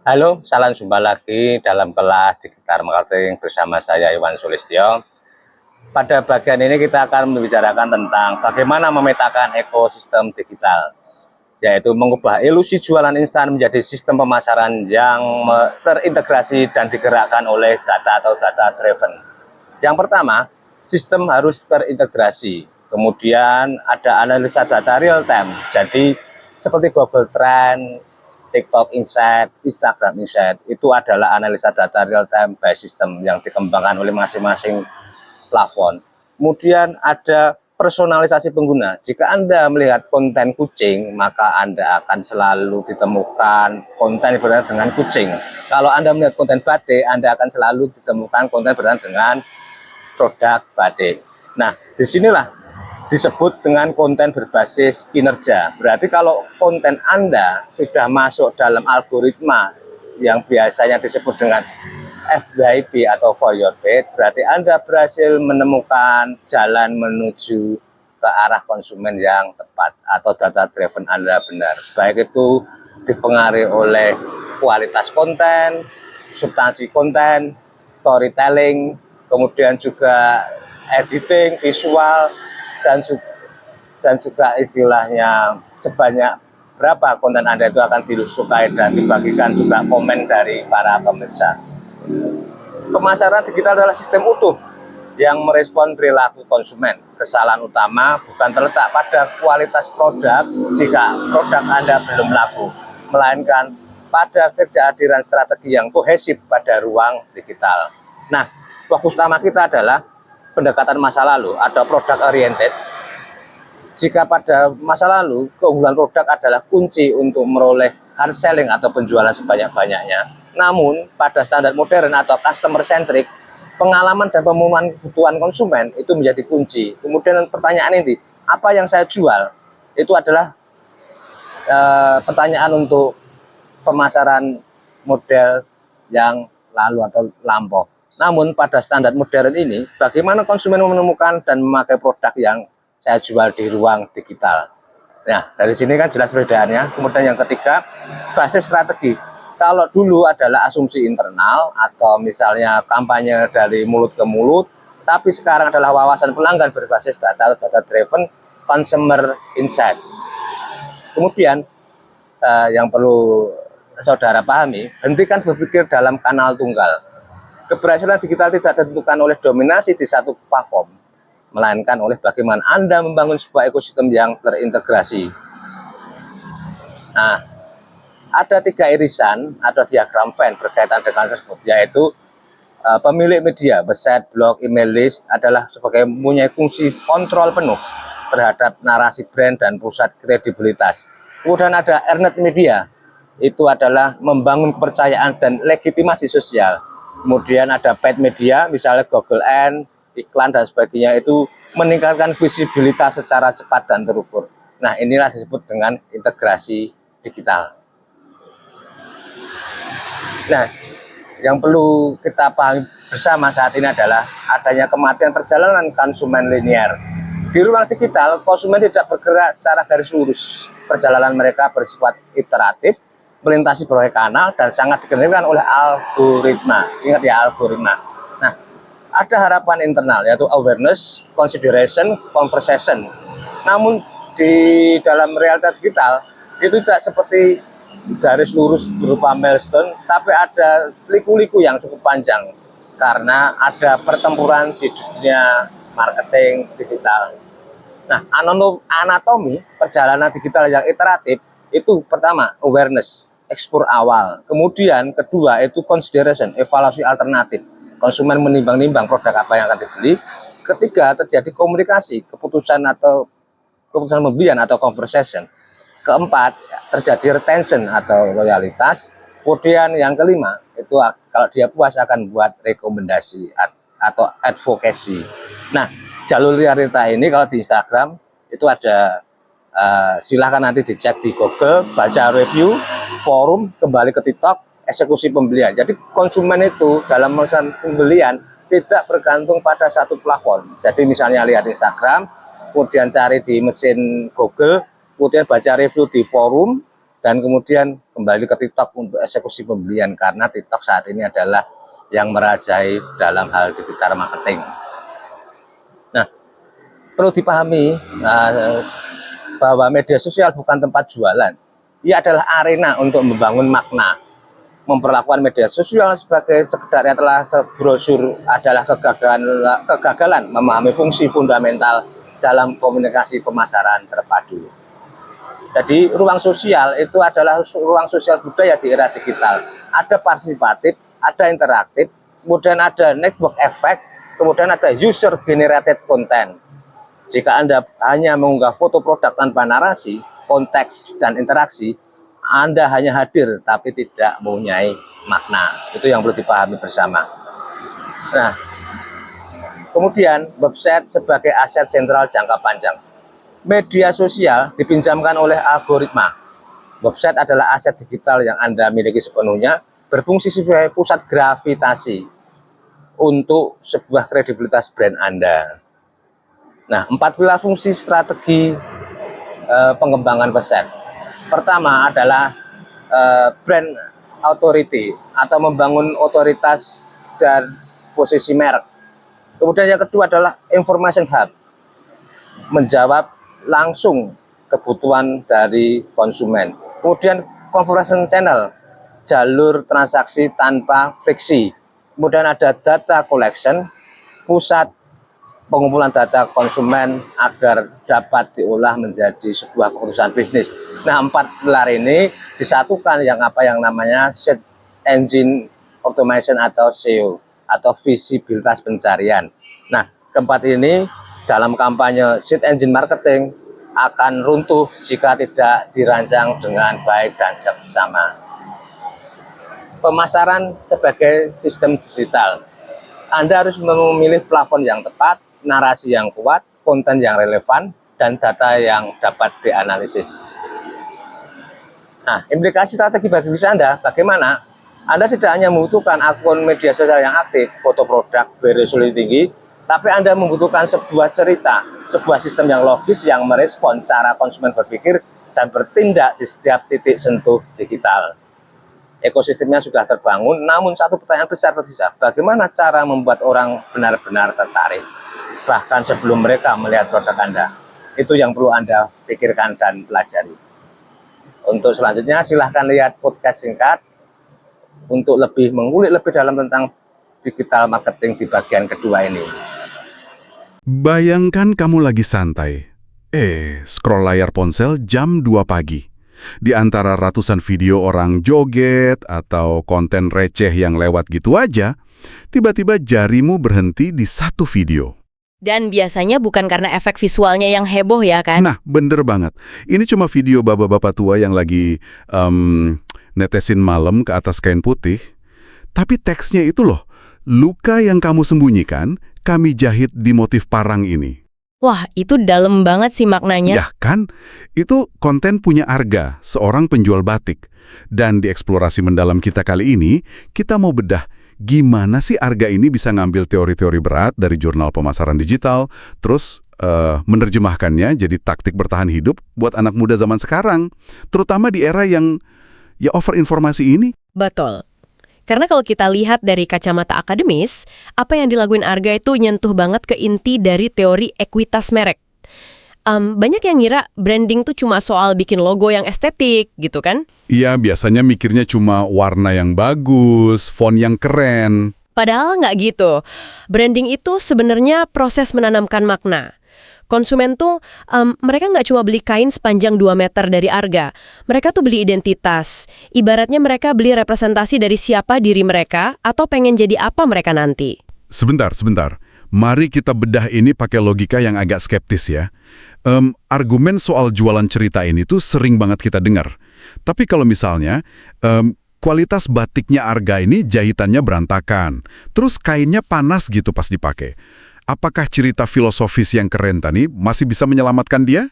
Halo, salam jumpa lagi dalam kelas digital marketing bersama saya Iwan Sulistyo. Pada bagian ini kita akan membicarakan tentang bagaimana memetakan ekosistem digital, yaitu mengubah ilusi jualan instan menjadi sistem pemasaran yang terintegrasi dan digerakkan oleh data atau data driven. Yang pertama, sistem harus terintegrasi. Kemudian ada analisa data real time. Jadi seperti Google Trend, TikTok Insight, Instagram Insight, itu adalah analisa data real time by system yang dikembangkan oleh masing-masing plafon. Kemudian ada personalisasi pengguna. Jika Anda melihat konten kucing, maka Anda akan selalu ditemukan konten yang berkaitan dengan kucing. Kalau Anda melihat konten badai, Anda akan selalu ditemukan konten berkaitan dengan produk badai. Nah, disinilah disebut dengan konten berbasis kinerja. Berarti kalau konten Anda sudah masuk dalam algoritma yang biasanya disebut dengan FYP atau for your page, berarti Anda berhasil menemukan jalan menuju ke arah konsumen yang tepat atau data driven Anda benar. Baik itu dipengaruhi oleh kualitas konten, substansi konten, storytelling, kemudian juga editing, visual, dan juga istilahnya sebanyak berapa konten Anda itu akan disukai dan dibagikan juga komen dari para pemirsa. Pemasaran digital adalah sistem utuh yang merespon perilaku konsumen. Kesalahan utama bukan terletak pada kualitas produk jika produk Anda belum laku, melainkan pada kehadiran strategi yang kohesif pada ruang digital. Nah, fokus utama kita adalah pendekatan masa lalu atau product oriented. Jika pada masa lalu, keunggulan produk adalah kunci untuk meroleh hard selling atau penjualan sebanyak-banyaknya. Namun, pada standar modern atau customer centric, pengalaman dan pemenuhan kebutuhan konsumen itu menjadi kunci. Kemudian pertanyaan ini, apa yang saya jual? Itu adalah pertanyaan untuk pemasaran model yang lalu atau lampau. Namun, pada standar modern ini, bagaimana konsumen menemukan dan memakai produk yang saya jual di ruang digital. Nah, dari sini kan jelas perbedaannya. Kemudian yang ketiga, basis strategi. Kalau dulu adalah asumsi internal atau misalnya kampanye dari mulut ke mulut, tapi sekarang adalah wawasan pelanggan berbasis data atau data driven consumer insight. Kemudian yang perlu saudara pahami, hentikan berpikir dalam kanal tunggal. Keberhasilan digital tidak ditentukan oleh dominasi di satu platform, melainkan oleh bagaimana Anda membangun sebuah ekosistem yang terintegrasi. Nah, ada 3 irisan atau diagram Venn berkaitan dengan tersebut, yaitu pemilik media, website, blog, email list adalah sebagai mempunyai fungsi kontrol penuh terhadap narasi brand dan pusat kredibilitas. Kemudian ada earned media, itu adalah membangun kepercayaan dan legitimasi sosial. Kemudian ada paid media, misalnya Google Ads, iklan dan sebagainya, itu meningkatkan visibilitas secara cepat dan terukur. Nah, inilah disebut dengan integrasi digital. Nah, yang perlu kita pahami bersama saat ini adalah adanya kematian perjalanan konsumen linear. Di ruang digital, konsumen tidak bergerak secara garis lurus. Perjalanan mereka bersifat iteratif, melintasi berbagai kanal, dan sangat dikendalikan oleh algoritma. Ingat ya, algoritma. Nah, ada harapan internal, yaitu awareness, consideration, conversation. Namun di dalam realitas digital itu tidak seperti garis lurus berupa milestone, tapi ada liku-liku yang cukup panjang karena ada pertempuran di dunia marketing digital. Nah, anatomi perjalanan digital yang iteratif itu pertama awareness, ekspor awal. Kemudian kedua itu consideration, evaluasi alternatif. Konsumen menimbang-nimbang produk apa yang akan dibeli. Ketiga, terjadi komunikasi, keputusan pembelian atau conversation. Keempat, terjadi retention atau loyalitas. Kemudian yang kelima, itu kalau dia puas akan buat rekomendasi atau advocacy. Nah, jalur realita ini kalau di Instagram itu ada, silahkan nanti dicek di Google, baca review, forum, kembali ke TikTok, eksekusi pembelian. Jadi konsumen itu dalam melakukan pembelian tidak bergantung pada satu platform. Jadi misalnya lihat Instagram, kemudian cari di mesin Google, kemudian baca review di forum, Dan kemudian kembali ke TikTok untuk eksekusi pembelian, karena TikTok saat ini adalah yang merajai dalam hal digital marketing. Nah, perlu dipahami bahwa media sosial bukan tempat jualan. Ia adalah arena untuk membangun makna. Memperlakukan media sosial sebagai sekedar etalase brosur adalah kegagalan memahami fungsi fundamental dalam komunikasi pemasaran terpadu. Jadi ruang sosial itu adalah ruang sosial budaya di era digital. Ada partisipatif, ada interaktif, kemudian ada network effect, kemudian ada user generated content. Jika Anda hanya mengunggah foto produk tanpa narasi, konteks, dan interaksi, Anda hanya hadir tapi tidak mempunyai makna. Itu yang perlu dipahami bersama. Nah, kemudian website sebagai aset sentral jangka panjang. Media sosial dipinjamkan oleh algoritma. Website adalah aset digital yang Anda miliki sepenuhnya, berfungsi sebagai pusat gravitasi untuk sebuah kredibilitas brand Anda. Nah, 4 pilar fungsi strategi pengembangan website. Pertama adalah brand authority atau membangun otoritas dan posisi merek. Kemudian yang kedua adalah information hub, menjawab langsung kebutuhan dari konsumen. Kemudian conversion channel, jalur transaksi tanpa friksi. Kemudian ada data collection, pusat pengumpulan data konsumen agar dapat diolah menjadi sebuah keputusan bisnis. Nah, 4 pilar ini disatukan yang namanya search engine optimization atau SEO atau visibilitas pencarian. Nah, keempat ini dalam kampanye search engine marketing akan runtuh jika tidak dirancang dengan baik dan seksama. Pemasaran sebagai sistem digital. Anda harus memilih plafon yang tepat, narasi yang kuat, konten yang relevan, dan data yang dapat dianalisis. Nah, implikasi strategi bagi bisnis Anda, bagaimana? Anda tidak hanya membutuhkan akun media sosial yang aktif, foto produk beresolusi tinggi, tapi Anda membutuhkan sebuah cerita, sebuah sistem yang logis yang merespon cara konsumen berpikir dan bertindak di setiap titik sentuh digital. Ekosistemnya sudah terbangun, namun satu pertanyaan besar tersisa, bagaimana cara membuat orang benar-benar tertarik? Bahkan sebelum mereka melihat produk Anda. Itu yang perlu Anda pikirkan dan pelajari. Untuk selanjutnya silahkan lihat podcast singkat untuk lebih mengulik lebih dalam tentang digital marketing di bagian kedua ini. Bayangkan kamu lagi santai. Scroll layar ponsel jam 2 pagi. Di antara ratusan video orang joget atau konten receh yang lewat gitu aja, tiba-tiba jarimu berhenti di satu video. Dan biasanya bukan karena efek visualnya yang heboh ya kan? Nah, bener banget. Ini cuma video bapak-bapak tua yang lagi netesin malam ke atas kain putih. Tapi teksnya itu loh, luka yang kamu sembunyikan, kami jahit di motif parang ini. Wah, itu dalam banget sih maknanya. Ya kan? Itu konten punya Arga, seorang penjual batik. Dan di eksplorasi mendalam kita kali ini, kita mau bedah gimana sih Arga ini bisa ngambil teori-teori berat dari jurnal pemasaran digital, terus menerjemahkannya jadi taktik bertahan hidup buat anak muda zaman sekarang. Terutama di era yang ya over informasi ini. Betul. Karena kalau kita lihat dari kacamata akademis, apa yang dilakuin Arga itu nyentuh banget ke inti dari teori ekuitas merek. Banyak yang ngira branding tuh cuma soal bikin logo yang estetik, gitu kan? Iya, biasanya mikirnya cuma warna yang bagus, font yang keren. Padahal nggak gitu. Branding itu sebenarnya proses menanamkan makna. Konsumen tuh, mereka nggak cuma beli kain sepanjang 2 meter dari Arga. Mereka tuh beli identitas. Ibaratnya mereka beli representasi dari siapa diri mereka atau pengen jadi apa mereka nanti. Sebentar. Mari kita bedah ini pakai logika yang agak skeptis ya. Argumen soal jualan cerita ini tuh sering banget kita dengar. Tapi kalau misalnya, kualitas batiknya Arga ini jahitannya berantakan. Terus kainnya panas gitu pas dipakai. Apakah cerita filosofis yang keren tadi masih bisa menyelamatkan dia?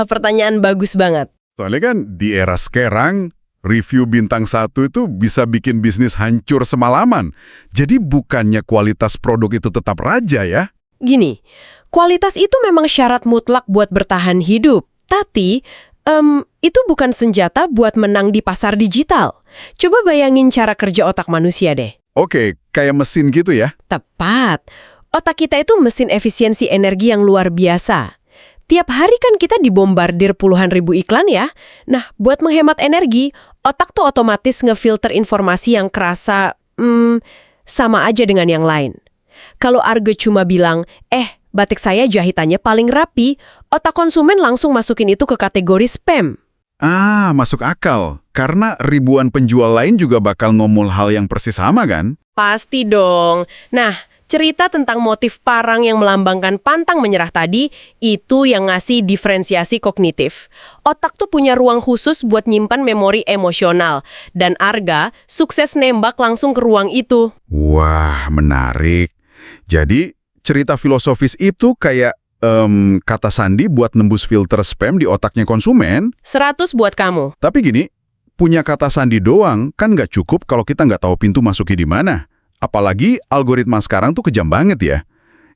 Pertanyaan bagus banget. Soalnya kan di era sekarang, review bintang 1 itu bisa bikin bisnis hancur semalaman. Jadi bukannya kualitas produk itu tetap raja ya? Gini, kualitas itu memang syarat mutlak buat bertahan hidup. Tapi Itu bukan senjata buat menang di pasar digital. Coba bayangin cara kerja otak manusia deh. Oke, kayak mesin gitu ya? Tepat. Otak kita itu mesin efisiensi energi yang luar biasa. Tiap hari kan kita dibombardir puluhan ribu iklan ya. Nah, buat menghemat energi, otak tuh otomatis ngefilter informasi yang kerasa, sama aja dengan yang lain. Kalau Argo cuma bilang, batik saya jahitannya paling rapi, otak konsumen langsung masukin itu ke kategori spam. Ah, masuk akal. Karena ribuan penjual lain juga bakal ngomong hal yang persis sama kan? Pasti dong. Nah, cerita tentang motif parang yang melambangkan pantang menyerah tadi, itu yang ngasih diferensiasi kognitif. Otak tuh punya ruang khusus buat nyimpan memori emosional. Dan Arga sukses nembak langsung ke ruang itu. Wah, menarik. Jadi, cerita filosofis itu kayak kata sandi buat nembus filter spam di otaknya konsumen. 100 buat kamu. Tapi gini, punya kata sandi doang kan nggak cukup kalau kita nggak tahu pintu masuknya di mana. Apalagi algoritma sekarang tuh kejam banget ya.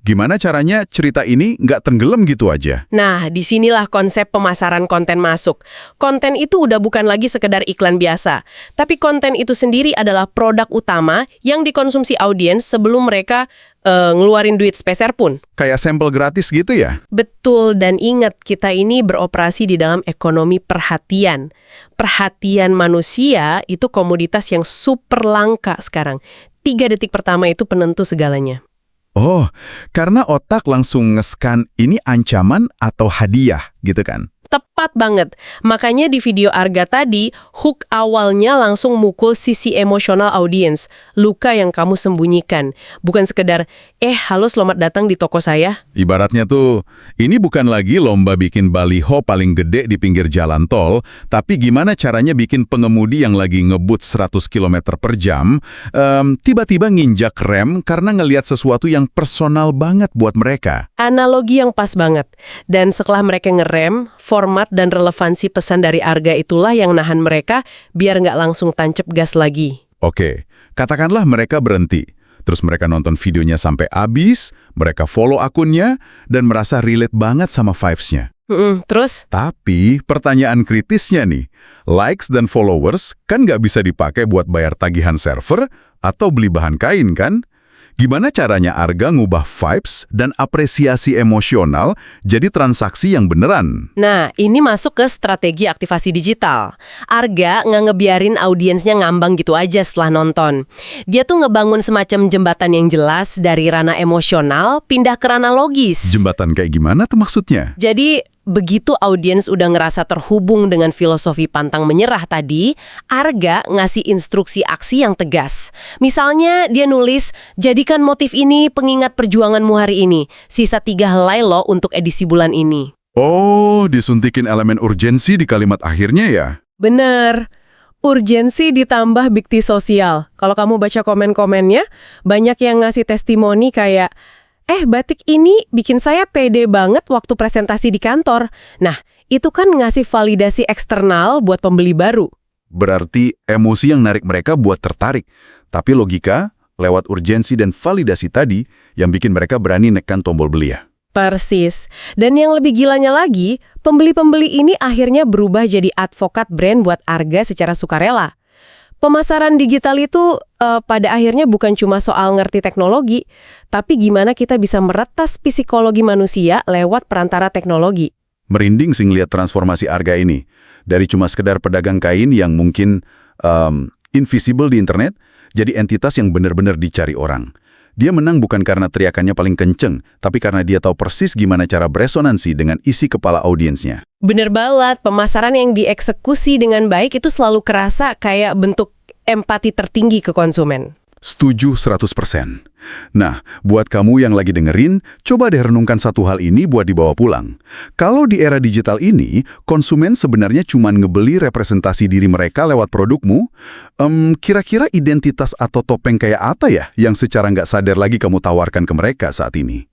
Gimana caranya cerita ini nggak tenggelam gitu aja? Nah, disinilah konsep pemasaran konten masuk. Konten itu udah bukan lagi sekedar iklan biasa. Tapi konten itu sendiri adalah produk utama yang dikonsumsi audiens sebelum mereka ngeluarin duit sepeser pun. Kayak sampel gratis gitu ya? Betul, dan ingat kita ini beroperasi di dalam ekonomi perhatian. Perhatian manusia itu komoditas yang super langka sekarang. 3 detik pertama itu penentu segalanya. Oh, karena otak langsung nge-scan ini ancaman atau hadiah gitu kan? Tepat banget. Makanya di video Arga tadi, hook awalnya langsung mukul sisi emosional audiens. Luka yang kamu sembunyikan. Bukan sekedar, halo selamat datang di toko saya. Ibaratnya tuh, ini bukan lagi lomba bikin baliho paling gede di pinggir jalan tol, tapi gimana caranya bikin pengemudi yang lagi ngebut 100 km per jam, tiba-tiba nginjak rem karena ngelihat sesuatu yang personal banget buat mereka. Analogi yang pas banget. Dan setelah mereka ngerem, format dan relevansi pesan dari Arga itulah yang nahan mereka biar nggak langsung tancap gas lagi. Oke, katakanlah mereka berhenti. Terus mereka nonton videonya sampai habis, mereka follow akunnya, dan merasa relate banget sama vibes-nya. Terus? Tapi pertanyaan kritisnya nih, likes dan followers kan nggak bisa dipakai buat bayar tagihan server atau beli bahan kain kan? Gimana caranya Arga ngubah vibes dan apresiasi emosional jadi transaksi yang beneran? Nah, ini masuk ke strategi aktivasi digital. Arga nggak ngebiarin audiensnya ngambang gitu aja setelah nonton. Dia tuh ngebangun semacam jembatan yang jelas dari ranah emosional pindah ke ranah logis. Jembatan kayak gimana tuh maksudnya? Jadi, begitu audiens udah ngerasa terhubung dengan filosofi pantang menyerah tadi, Arga ngasih instruksi aksi yang tegas. Misalnya dia nulis, jadikan motif ini pengingat perjuanganmu hari ini. Sisa 3 helai lo untuk edisi bulan ini. Oh, disuntikin elemen urgensi di kalimat akhirnya ya? Bener. Urgensi ditambah bukti sosial. Kalau kamu baca komen-komennya, banyak yang ngasih testimoni kayak, batik ini bikin saya pede banget waktu presentasi di kantor. Nah, itu kan ngasih validasi eksternal buat pembeli baru. Berarti emosi yang narik mereka buat tertarik. Tapi logika, lewat urgensi dan validasi tadi, yang bikin mereka berani nekan tombol beli ya. Persis. Dan yang lebih gilanya lagi, pembeli-pembeli ini akhirnya berubah jadi advokat brand buat Arga secara sukarela. Pemasaran digital itu pada akhirnya bukan cuma soal ngerti teknologi, tapi gimana kita bisa meretas psikologi manusia lewat perantara teknologi. Merinding sih ngeliat transformasi Arga ini. Dari cuma sekedar pedagang kain yang mungkin invisible di internet, jadi entitas yang benar-benar dicari orang. Dia menang bukan karena teriakannya paling kenceng, tapi karena dia tahu persis gimana cara beresonansi dengan isi kepala audiensnya. Bener banget, pemasaran yang dieksekusi dengan baik itu selalu kerasa kayak bentuk empati tertinggi ke konsumen. Setuju 100%. Nah, buat kamu yang lagi dengerin, coba deh renungkan satu hal ini buat dibawa pulang. Kalau di era digital ini, konsumen sebenarnya cuma ngebeli representasi diri mereka lewat produkmu, kira-kira identitas atau topeng kayak apa ya yang secara nggak sadar lagi kamu tawarkan ke mereka saat ini?